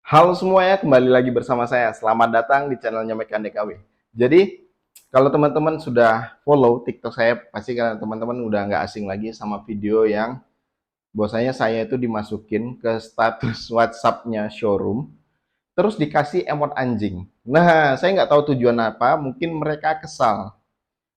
Halo semuanya, kembali lagi bersama saya. Selamat datang di channelnya Mekan DKW. Jadi, kalau teman-teman sudah follow TikTok saya, pasti kan teman-teman udah nggak asing lagi sama video yang bahwasanya saya itu dimasukin ke status WhatsApp-nya showroom, terus dikasih emot anjing. Nah, saya nggak tahu tujuan apa, mungkin mereka kesal.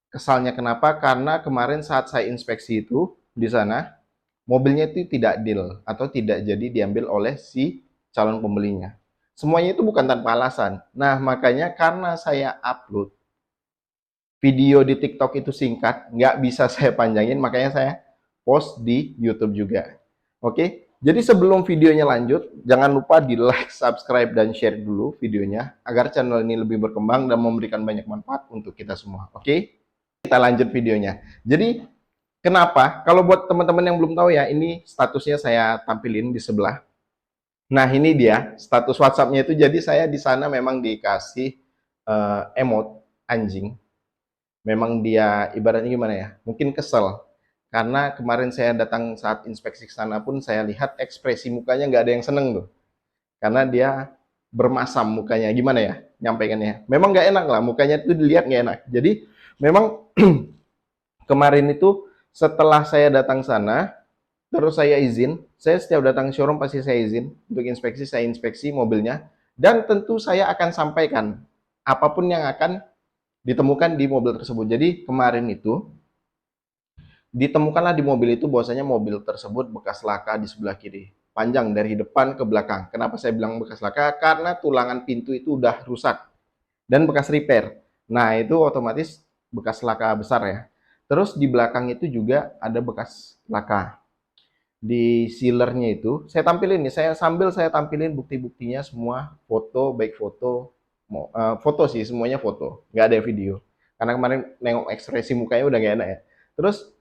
Kesalnya kenapa? Karena kemarin saat saya inspeksi itu di sana, mobilnya itu tidak deal atau tidak jadi diambil oleh si calon pembelinya. Semuanya itu bukan tanpa alasan. Nah, makanya karena saya upload video di TikTok itu singkat, nggak bisa saya panjangin, makanya saya post di YouTube juga. Oke, jadi sebelum videonya lanjut, jangan lupa di like, subscribe, dan share dulu videonya, agar channel ini lebih berkembang dan memberikan banyak manfaat untuk kita semua. Oke, kita lanjut videonya. Jadi, kenapa? Kalau buat teman-teman yang belum tahu ya, ini statusnya saya tampilin di sebelah. Nah, ini dia status WhatsApp-nya itu. Jadi saya di sana memang dikasih emot anjing. Memang dia ibaratnya gimana ya? Mungkin kesel karena kemarin saya datang saat inspeksi ke sana pun saya lihat ekspresi mukanya nggak ada yang seneng tuh. Karena dia bermasam mukanya. Gimana ya nyampaikannya? Memang nggak enak lah, mukanya itu dilihat nggak enak. Jadi memang kemarin itu setelah saya datang sana, terus saya izin, saya setiap datang showroom pasti saya izin untuk inspeksi, saya inspeksi mobilnya, dan tentu saya akan sampaikan apapun yang akan ditemukan di mobil tersebut. Jadi kemarin itu ditemukanlah di mobil itu bahwasanya mobil tersebut bekas laka di sebelah kiri, panjang dari depan ke belakang. Kenapa saya bilang bekas laka? Karena tulangan pintu itu udah rusak dan bekas repair. Nah, itu otomatis bekas laka besar ya. Terus di belakang itu juga ada bekas laka. Di sealernya itu saya tampilin nih, saya tampilin bukti-buktinya semua, foto, baik foto, foto sih, semuanya foto, nggak ada video karena kemarin nengok ekspresi mukanya udah nggak enak ya. Terus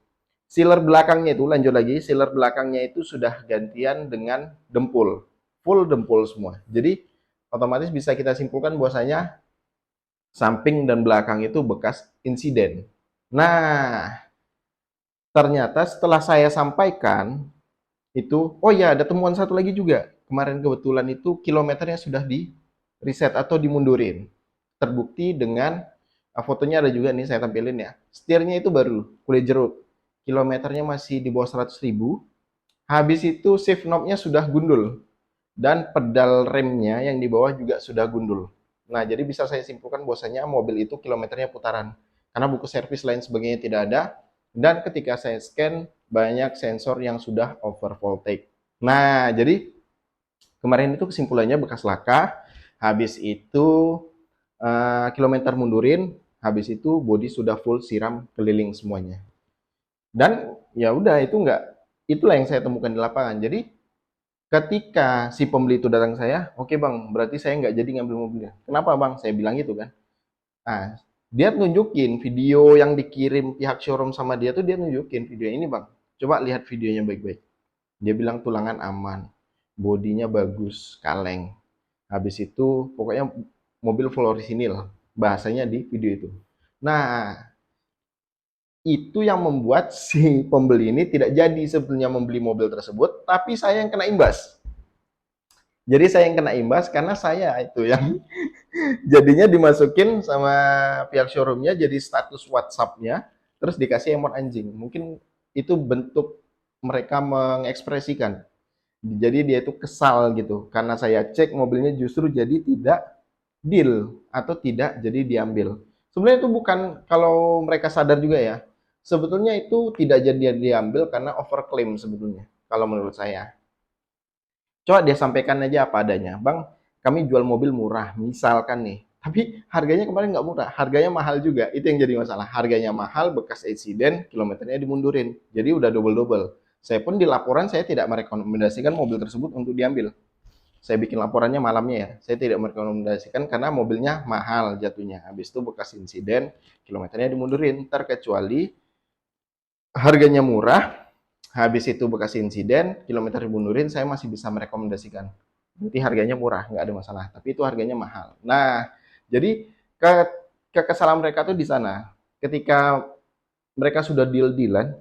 sealer belakangnya itu, lanjut lagi, sealer belakangnya itu sudah gantian dengan dempul, full dempul semua. Jadi otomatis bisa kita simpulkan bahwasanya samping dan belakang itu bekas insiden. Nah, ternyata setelah saya sampaikan itu, oh ya, ada temuan satu lagi juga. Kemarin kebetulan itu kilometernya sudah di reset atau dimundurin. Terbukti dengan fotonya ada juga nih saya tampilin ya. Setirnya itu baru, kulit jeruk. Kilometernya masih di bawah 100.000. Habis itu shift knob-nya sudah gundul. Dan pedal remnya yang di bawah juga sudah gundul. Nah, jadi bisa saya simpulkan bahwasanya mobil itu kilometernya putaran. Karena buku servis lain sebagainya tidak ada. Dan ketika saya scan, banyak sensor yang sudah over voltage. Nah, jadi kemarin itu kesimpulannya bekas laka. Habis itu kilometer mundurin. Habis itu bodi sudah full siram keliling semuanya. Dan ya udah itu enggak, itulah yang saya temukan di lapangan. Jadi ketika si pembeli itu datang saya, oke bang, berarti saya nggak jadi ngambil mobilnya. Kenapa bang? Saya bilang gitu kan. Nah, dia nunjukin video yang dikirim pihak showroom sama dia tuh, dia nunjukin video ini bang. Coba lihat videonya baik-baik. Dia bilang tulangan aman, bodinya bagus, kaleng. Habis itu pokoknya mobil full orisinil, bahasanya di video itu. Nah, itu yang membuat si pembeli ini tidak jadi sebetulnya membeli mobil tersebut, tapi saya yang kena imbas. Jadi saya yang kena imbas karena saya itu yang jadinya dimasukin sama pihak showroomnya jadi status WhatsApp-nya, terus dikasih emot anjing. Mungkin itu bentuk mereka mengekspresikan. Jadi dia itu kesal gitu karena saya cek mobilnya justru jadi tidak deal atau tidak jadi diambil. Sebenarnya itu bukan, kalau mereka sadar juga ya. Sebetulnya itu tidak jadi diambil karena overclaim sebetulnya kalau menurut saya. Coba dia sampaikan aja apa adanya. Bang, kami jual mobil murah, misalkan nih. Tapi harganya kemarin nggak murah, harganya mahal juga. Itu yang jadi masalah. Harganya mahal, bekas insiden, kilometernya dimundurin. Jadi udah double-double. Saya pun di laporan saya tidak merekomendasikan mobil tersebut untuk diambil. Saya bikin laporannya malamnya ya. Saya tidak merekomendasikan karena mobilnya mahal jatuhnya. Habis itu bekas insiden, kilometernya dimundurin. Terkecuali harganya murah, habis itu bekas insiden, kilometer dimundurin, saya masih bisa merekomendasikan. Berarti harganya murah, nggak ada masalah. Tapi itu harganya mahal. Nah, jadi ke kekesalan mereka tuh di sana. Ketika mereka sudah deal-dealan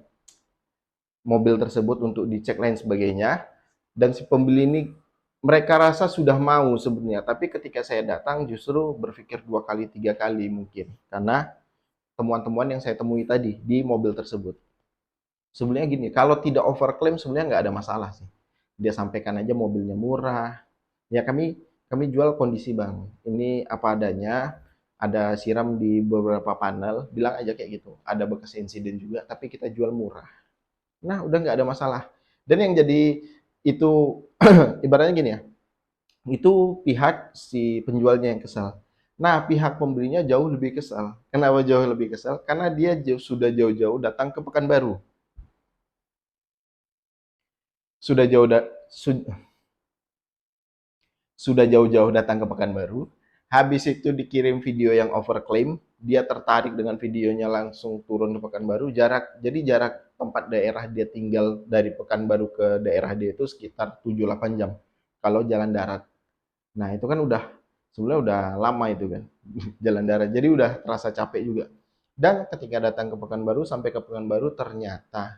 mobil tersebut untuk dicek lain sebagainya, dan si pembeli ini Mereka rasa sudah mau sebenarnya, tapi ketika saya datang justru berpikir 2 kali, 3 kali mungkin. Karena temuan-temuan yang saya temui tadi di mobil tersebut. Sebenarnya gini, kalau tidak overclaim sebenarnya nggak ada masalah sih. Dia sampaikan aja mobilnya murah. Ya kami kami jual kondisi bang. Ini apa adanya. Ada siram di beberapa panel. Bilang aja kayak gitu. Ada bekas insiden juga, tapi kita jual murah. Nah udah nggak ada masalah. Dan yang jadi itu ibaratnya gini ya. Itu pihak si penjualnya yang kesal. Nah, pihak pembelinya jauh lebih kesal. Kenapa jauh lebih kesal? Karena dia sudah jauh-jauh datang ke Pekanbaru. Sudah jauh da su sudah jauh-jauh datang ke Pekanbaru, habis itu dikirim video yang overclaim, dia tertarik dengan videonya langsung turun ke Pekanbaru, jarak tempat daerah dia tinggal dari Pekanbaru ke daerah dia itu sekitar 7-8 jam kalau jalan darat. Nah, itu kan udah sebenarnya udah lama itu kan jalan darat. Jadi udah terasa capek juga. Dan ketika datang ke Pekanbaru sampai ke Pekanbaru ternyata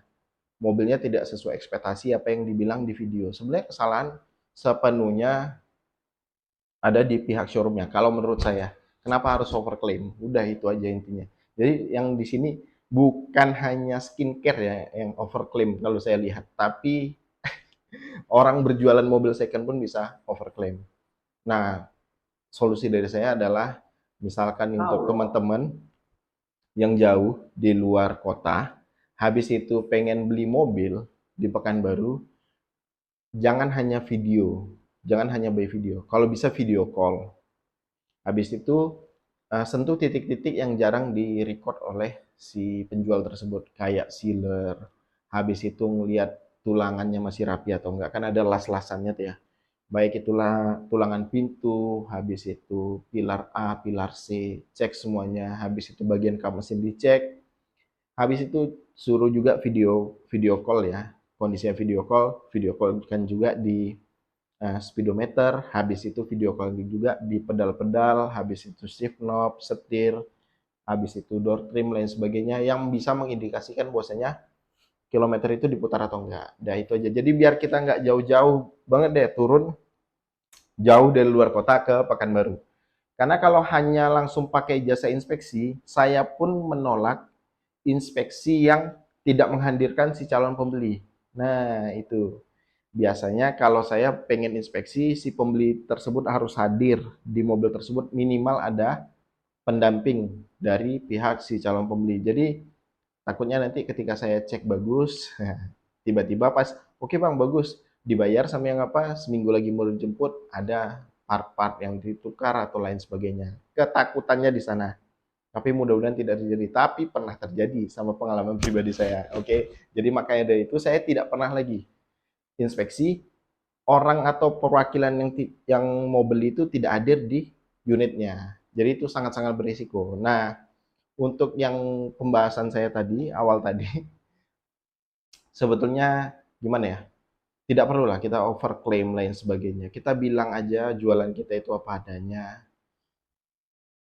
mobilnya tidak sesuai ekspektasi apa yang dibilang di video. Sebenarnya kesalahan sepenuhnya ada di pihak showroomnya. Kalau menurut saya, kenapa harus overclaim? Udah itu aja intinya. Jadi yang di sini bukan hanya skincare ya yang overclaim kalau saya lihat, tapi orang berjualan mobil second pun bisa overclaim. Nah, solusi dari saya adalah misalkan untuk teman-teman yang jauh di luar kota, habis itu pengen beli mobil di Pekanbaru, jangan hanya video, jangan hanya by video. Kalau bisa video call. Habis itu sentuh titik-titik yang jarang di-record oleh si penjual tersebut, kayak sealer, habis itu ngelihat tulangannya masih rapi atau enggak, kan ada las-lasannya tuh ya. Baik itulah tulangan pintu, habis itu pilar A, pilar C, cek semuanya, habis itu bagian kap mesin dicek, habis itu suruh juga video video call ya, kondisinya video call kan juga di speedometer, habis itu video call juga di pedal-pedal, habis itu shift knob, setir, habis itu door trim lain sebagainya yang bisa mengindikasikan bahwasanya kilometer itu diputar atau enggak. Nah itu aja. Jadi biar kita nggak jauh-jauh banget deh turun jauh dari luar kota ke Pekanbaru. Karena kalau hanya langsung pakai jasa inspeksi, saya pun menolak inspeksi yang tidak menghadirkan si calon pembeli. Nah, itu. Biasanya kalau saya pengen inspeksi, si pembeli tersebut harus hadir di mobil tersebut, minimal ada pendamping dari pihak si calon pembeli. Jadi takutnya nanti ketika saya cek bagus, tiba-tiba pas, oke bang bagus, dibayar sama yang apa, seminggu lagi mau dijemput, ada part-part yang ditukar atau lain sebagainya. Ketakutannya di sana. Tapi mudah-mudahan tidak terjadi. Tapi pernah terjadi sama pengalaman pribadi saya. Oke, jadi makanya dari itu saya tidak pernah lagi inspeksi orang atau perwakilan yang mau beli itu tidak hadir di unitnya. Jadi itu sangat-sangat berisiko. Nah, untuk yang pembahasan saya tadi, awal tadi, sebetulnya gimana ya? Tidak perlulah kita overclaim lain sebagainya. Kita bilang aja jualan kita itu apa adanya.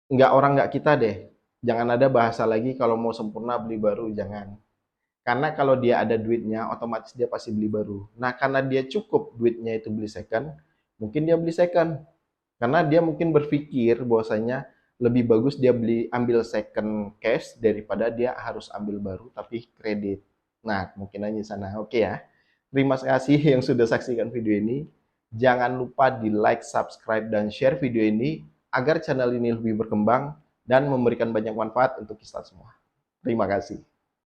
Nggak kita deh. Jangan ada bahasa lagi kalau mau sempurna beli baru, jangan. Karena kalau dia ada duitnya, otomatis dia pasti beli baru. Nah, karena dia cukup duitnya itu beli second, mungkin dia beli second. Karena dia mungkin berpikir bahwasanya lebih bagus dia ambil second cash daripada dia harus ambil baru tapi kredit. Nah, mungkin aja sana. Oke ya. Terima kasih yang sudah saksikan video ini. Jangan lupa di like, subscribe, dan share video ini agar channel ini lebih berkembang dan memberikan banyak manfaat untuk kita semua. Terima kasih.